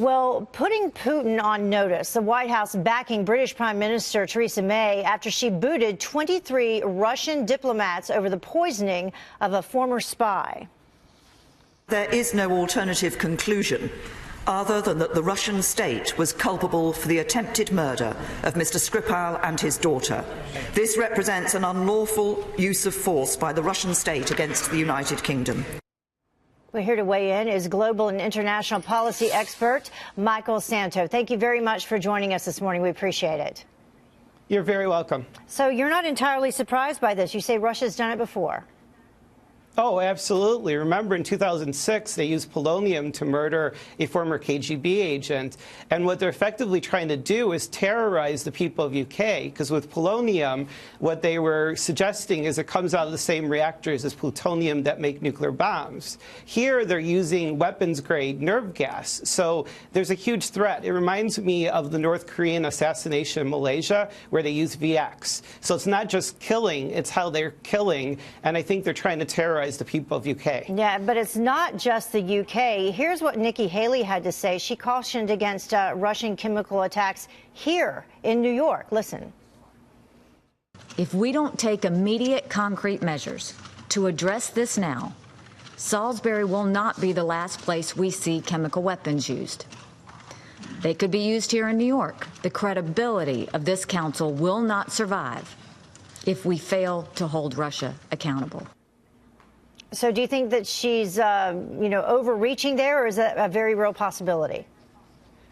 Well, putting Putin on notice, the White House backing British Prime Minister Theresa May after she booted 23 Russian diplomats over the poisoning of a former spy. There is no alternative conclusion other than that the Russian state was culpable for the attempted murder of Mr. Skripal and his daughter. This represents an unlawful use of force by the Russian state against the United Kingdom. We're here to weigh in is global and international policy expert Michael Szanto. Thank you very much for joining us this morning. We appreciate it. You're very welcome. So you're not entirely surprised by this. You say Russia's done it before. Oh, absolutely. Remember, in 2006, they used polonium to murder a former KGB agent. And what they're effectively trying to do is terrorize the people of UK, because with polonium, what they were suggesting is it comes out of the same reactors as plutonium that make nuclear bombs. Here, they're using weapons-grade nerve gas. So there's a huge threat. It reminds me of the North Korean assassination in Malaysia, where they used VX. So it's not just killing, it's how they're killing. And I think they're trying to terrorize the people of UK. Yeah, but it's not just the UK. Here's what Nikki Haley had to say. She cautioned against Russian chemical attacks here in New York. Listen. If we don't take immediate concrete measures to address this now, Salisbury will not be the last place we see chemical weapons used. They could be used here in New York. The credibility of this council will not survive if we fail to hold Russia accountable. So do you think that she's, overreaching there, or is that a very real possibility?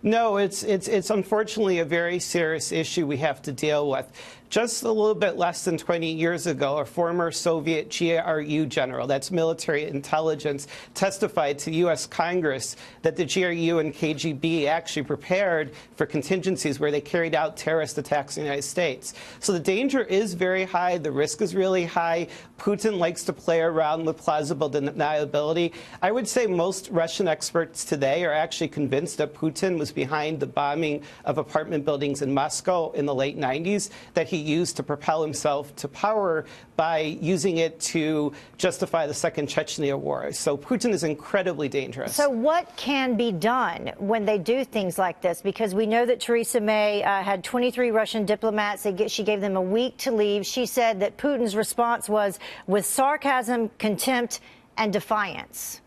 No, it's unfortunately a very serious issue we have to deal with. Just a little bit less than 20 years ago, a former Soviet GRU general, that's military intelligence, testified to U.S. Congress that the GRU and KGB actually prepared for contingencies where they carried out terrorist attacks in the United States. So the danger is very high. The risk is really high. Putin likes to play around with plausible deniability. I would say most Russian experts today are actually convinced that Putin was behind the bombing of apartment buildings in Moscow in the late 90s, that he used to propel himself to power by using it to justify the Second Chechnya War. So Putin is incredibly dangerous. So what can be done when they do things like this? Because we know that Theresa May had 23 Russian diplomats. She gave them a week to leave. She said that Putin's response was with sarcasm, contempt, and defiance.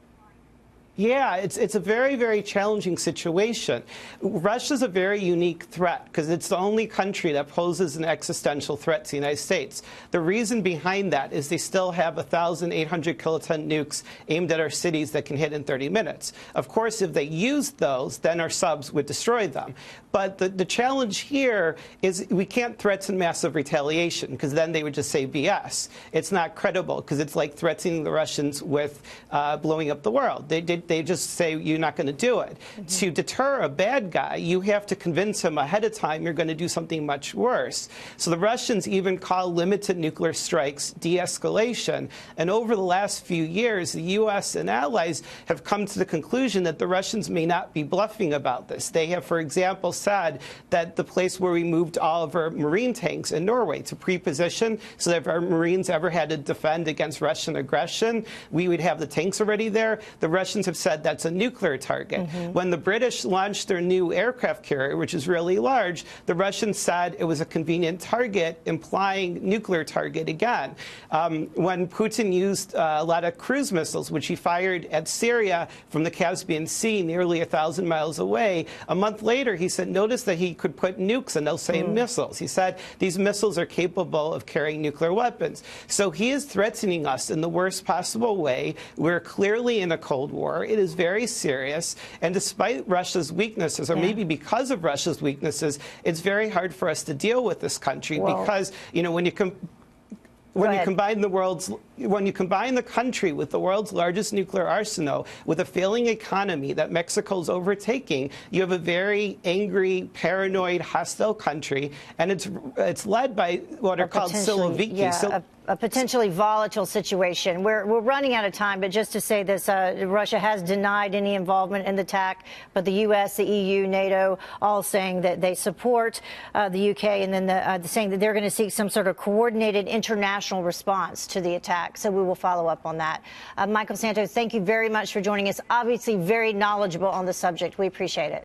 Yeah, it's a very, very challenging situation. Russia's a very unique threat because it's the only country that poses an existential threat to the United States. The reason behind that is they still have 1,800 kiloton nukes aimed at our cities that can hit in 30 minutes. Of course, if they used those, then our subs would destroy them. But the challenge here is we can't threaten massive retaliation because then they would just say BS. It's not credible because it's like threatening the Russians with blowing up the world. They just say you're not going to do it. Mm-hmm. To deter a bad guy, you have to convince him ahead of time you're going to do something much worse. So the Russians even call limited nuclear strikes de-escalation. And over the last few years, the U.S. and allies have come to the conclusion that the Russians may not be bluffing about this. They have, for example, said that the place where we moved all of our Marine tanks in Norway to pre-position so that if our Marines ever had to defend against Russian aggression, we would have the tanks already there. The Russians have said that's a nuclear target. Mm-hmm. When the British launched their new aircraft carrier, which is really large, the Russians said it was a convenient target, implying nuclear target again. When Putin used a lot of cruise missiles, which he fired at Syria from the Caspian Sea, nearly 1,000 miles away, a month later he said, notice that he could put nukes in those same missiles. He said these missiles are capable of carrying nuclear weapons. So he is threatening us in the worst possible way. We're clearly in a Cold War. It is very serious. And despite Russia's weaknesses, or maybe because of Russia's weaknesses, it's very hard for us to deal with this country because, when you combine the country with the world's largest nuclear arsenal, with a failing economy that Mexico's overtaking, you have a very angry, paranoid, hostile country, and it's led by what are called Siloviki. A potentially volatile situation. We're running out of time, but just to say this, Russia has denied any involvement in the attack, but the U.S., the EU, NATO, all saying that they support the UK, and then saying that they're going to seek some sort of coordinated international response to the attack. So we will follow up on that. Michael Szanto, thank you very much for joining us. Obviously very knowledgeable on the subject. We appreciate it.